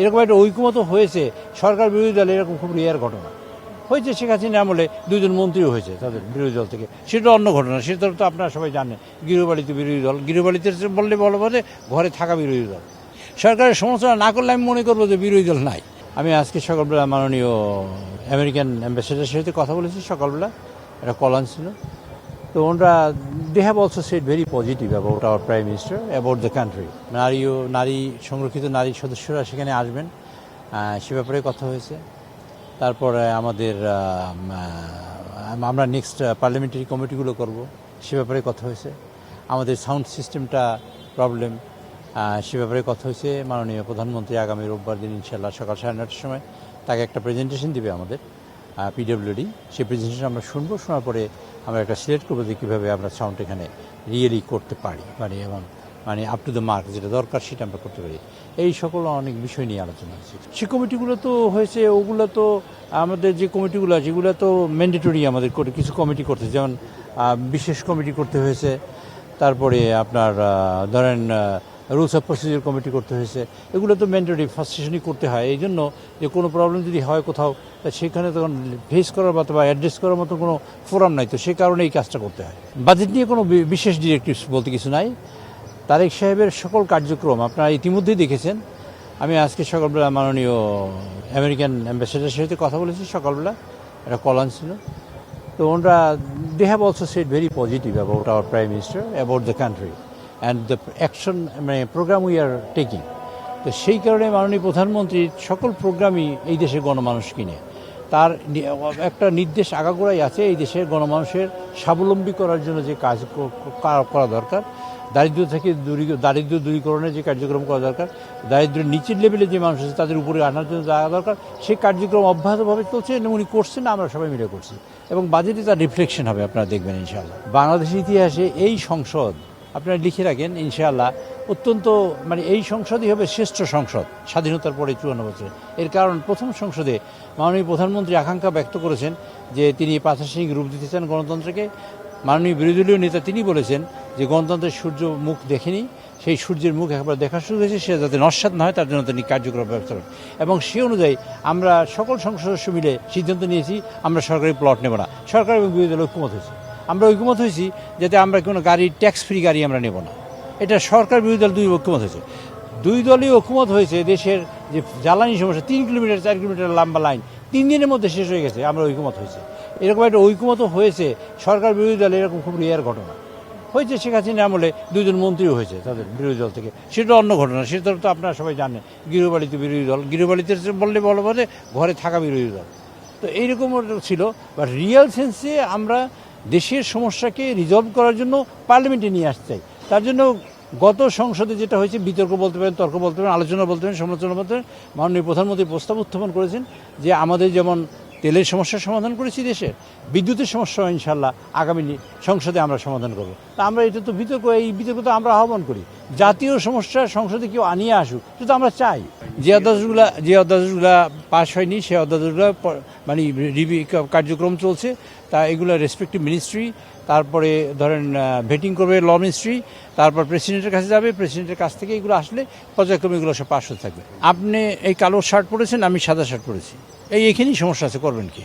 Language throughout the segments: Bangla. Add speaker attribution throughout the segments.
Speaker 1: এরকম একটা ঐকমত্য হয়েছে সরকার বিরোধী দল, এরকম খুব রেয়ার ঘটনা হয়েছে। শেখ হাসিনা আমলে দুজন মন্ত্রীও হয়েছে তাদের বিরোধী দল থেকে, সেটা অন্য ঘটনা। সেটা তো আপনারা সবাই জানেন, গৃহপালিত বিরোধী দল, গৃহপালিত বললে বলবো যে ঘরে থাকা বিরোধী দল। সরকারের সমালোচনা না করলে আমি মনে করবো যে বিরোধী দল নাই। আমি আজকে সকালবেলা মাননীয় আমেরিকান অ্যাম্বাসেডারের সাথে কথা বলেছি, সকালবেলা একটা কল ছিল। তো ওনারা they have also said very positive about our prime minister, about the country. নারী সংরক্ষিত নারী সদস্যরা সেখানে আসবেন, সে ব্যাপারে কথা হয়েছে। তারপরে আমরা নেক্সট পার্লামেন্টারি কমিটিগুলো করব, সে ব্যাপারে কথা হয়েছে। আমাদের সাউন্ড সিস্টেমটা প্রবলেম, সে ব্যাপারে কথা হয়েছে। মাননীয় প্রধানমন্ত্রী আগামী রোববার দিন ইনশাল্লাহ সকাল 9:30টার সময় তাকে একটা প্রেজেন্টেশন দিবে আমাদের পিডব্লিউডি। সেই প্রেজেন্টেশন আমরা শুনবো, শোনার পরে আমরা একটা সিলেক্ট করবো যে কীভাবে আমরা সাউন্ড এখানে রিয়েলি করতে পারি, মানে আপ টু দ্য মার্ক, যেটা দরকার সেটা আমরা করতে পারি। এই সকল অনেক বিষয় নিয়ে আলোচনা হয়েছে। সে কমিটিগুলো তো হয়েছে, ওগুলো তো আমাদের যে কমিটিগুলো আছে এগুলো তো ম্যান্ডেটরি আমাদের কিছু কমিটি করতে, যেমন বিশেষ কমিটি করতে হয়েছে। তারপরে আপনার ধরেন রুলস অফ প্রসিডিউর কমিটি করতে হয়েছে। এগুলো তো ম্যান্ডেটরি ফার্স্ট সেশনই করতে হয়। এই জন্য যে কোনো প্রবলেম যদি হয় কোথাও, সেখানে তখন ফেস করার মতো বা অ্যাড্রেস করার মতো কোনো ফোরাম নাই, তো সে কারণে এই কাজটা করতে হয়। বাজেট নিয়ে কোনো বিশেষ ডিরেক্টিভস বলতে কিছু নাই। তারেক সাহেবের সকল কার্যক্রম আপনারা ইতিমধ্যেই দেখেছেন। আমি আজকে সকালবেলা মাননীয় আমেরিকান অ্যাম্বাসেডারের সাথে কথা বলেছি, সকালবেলা একটা কল ছিল। তো ওনারা they have also said very positive about our prime minister, about the country and the action, মানে প্রোগ্রাম উই আর টেকিং। তো সেই কারণে মাননীয় প্রধানমন্ত্রীর সকল প্রোগ্রামই এই দেশের গণমানুষ কিনে, তার একটা নির্দেশ আগাগোড়াই আছে এই দেশের গণমানুষের স্বাবলম্বী করার জন্য যে কাজ করা দরকার, দারিদ্র দূরীকরণের যে কার্যক্রম করা দরকার, দারিদ্র্যের নিচের লেভেলে যে মানুষ আছে তাদের উপরে আনার জন্য যাওয়া দরকার, সেই কার্যক্রম অব্যাহতভাবে চলছে এবং উনি করছেন, আমরা সবাই মিলে করছি। এবং বাজেটে তার রিফ্লেকশন হবে, আপনারা দেখবেন ইনশাআল্লাহ। বাংলাদেশের ইতিহাসে এই সংসদ আপনারা লিখে রাখেন ইনশাআল্লাহ, অত্যন্ত মানে এই সংসদই হবে শ্রেষ্ঠ সংসদ স্বাধীনতার পরে 54 বছরে। এর কারণ প্রথম সংসদে মাননীয় প্রধানমন্ত্রী আকাঙ্ক্ষা ব্যক্ত করেছেন যে তিনি প্রাতিষ্ঠানিক রূপ দিতে চান গণতন্ত্রকে। মাননীয় বিরোধী দলীয় নেতা তিনি বলেছেন যে গণতন্ত্রের সূর্য মুখ দেখেনি, সেই সূর্যের মুখ একবার দেখা শুরু হয়েছে, সে যাতে নস্যাৎ না হয় তার জন্য তিনি কার্যক্রম ব্যবস্থা করেন। এবং সে অনুযায়ী আমরা সকল সংসদ সদস্য মিলে সিদ্ধান্ত নিয়েছি আমরা সরকারি প্লট নেব না। সরকার এবং বিরোধী দল ঐক্যমত হয়েছে, আমরা ঐক্যমত হয়েছি যাতে আমরা কোনো গাড়ি ট্যাক্স ফ্রি গাড়ি আমরা নেব না। এটা সরকার বিরোধী দল দুই ঐক্যমত হয়েছে। দুই দলই ঐক্যমত হয়েছে দেশের যে জ্বালানি সমস্যা, 3 কিলোমিটার 4 কিলোমিটার লম্বা লাইন 3 দিনের মধ্যে শেষ হয়ে গেছে, আমরা ঐক্যমত হয়েছে। এরকম একটা ঐক্যমত হয়েছে সরকার বিরোধী দল, এরকম খুব রেয়ার ঘটনা হয়েছে। শেখ হাসিনা আমলে দুজন মন্ত্রীও হয়েছে তাদের বিরোধী দল থেকে, সেটা অন্য ঘটনা। সেটা তো আপনারা সবাই জানেন, গৃহপালিত বিরোধী দল, গৃহপালিত বললে বলবো যে ঘরে থাকা বিরোধী দল। তো এইরকম ছিল। বা রিয়েল সেন্সে আমরা দেশের সমস্যাকে রিজলভ করার জন্য পার্লামেন্টে নিয়ে আসতে চাই। তার জন্য গত সংসদে যেটা হয়েছে, বিতর্ক বলতে পারেন, তর্ক বলতে পারেন, আলোচনা বলতে পারেন, সমালোচনা বলতে পারেন, মাননীয় প্রধানমন্ত্রী প্রস্তাব উত্থাপন করেছেন যে আমাদের যেমন তেলের সমস্যার সমাধান করেছি, দেশের বিদ্যুতের সমস্যা ইনশাল্লাহ আগামী সংসদে আমরা সমাধান করব। তা আমরা এটা তো এই বিতর্ক তো আমরা আহ্বান করি, জাতীয় সমস্যা সংসদে কেউ আনিয়ে আসুক, সেটা আমরা চাই। যে অধ্যাদেশগুলো পাশ হয়নি, সে অধ্যাদেশগুলো মানে কার্যক্রম চলছে, তা এগুলো রেসপেক্টিভ মিনিস্ট্রি, তারপরে ধরেন ভেটিং করবে ল মিনিস্ট্রি, তারপর প্রেসিডেন্টের কাছে যাবে, প্রেসিডেন্টের কাছ থেকে এগুলো আসলে পর্যায়ক্রমে এগুলো সব পাশ হতে থাকবে। আপনি এই কালো শার্ট পরেছেন, আমি সাদা শার্ট পরেছি, এইখানেই সমস্যা আছে, করবেন কি?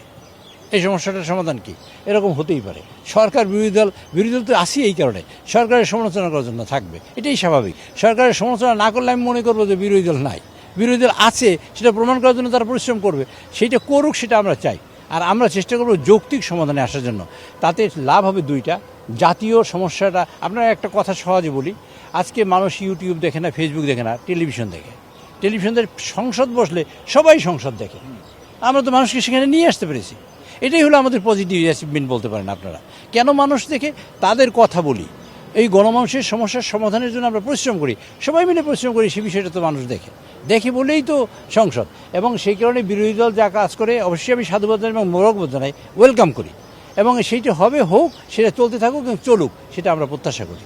Speaker 1: এই সমস্যাটার সমাধান কি? এরকম হতেই পারে। সরকার বিরোধী দল তো আসি এই কারণে সরকারের সমালোচনা করার জন্য থাকবে, এটাই স্বাভাবিক। সরকারের সমালোচনা না করলে আমি মনে করবো যে বিরোধী দল নাই, বিরোধী দল আছে, সেটা প্রমাণ করার জন্য তারা পরিশ্রম করবে, সেইটা করুক, সেটা আমরা চাই। আর আমরা চেষ্টা করব যৌক্তিক সমাধানে আসার জন্য। তাতে লাভ হবে দুইটা। জাতীয় সমস্যাটা, আপনারা একটা কথা সহজে বলি, আজকে মানুষ ইউটিউব দেখে না, ফেসবুক দেখে না, টেলিভিশন দেখে। সংসদ বসলে সবাই সংসদ দেখে, আমরা তো মানুষকে সেখানে নিয়ে আসতে পেরেছি। এটাই হলো আমাদের পজিটিভ অ্যাচিভমেন্ট বলতে পারেন আপনারা। কেন মানুষ দেখে? তাদের কথা বলি, এই গণমানুষের সমস্যার সমাধানের জন্য আমরা পরিশ্রম করি, সবাই মিলে পরিশ্রম করি, সে বিষয়টা তো মানুষ দেখে বলেই তো সংসদ। এবং সেই কারণে বিরোধী দল যা কাজ করে অবশ্যই আমি সাধুবাদ এবং মোবারকবাদ জানাই, ওয়েলকাম করি। এবং সেইটা হোক, সেটা চলতে থাকুক এবং চলুক, সেটা আমরা প্রত্যাশা করি।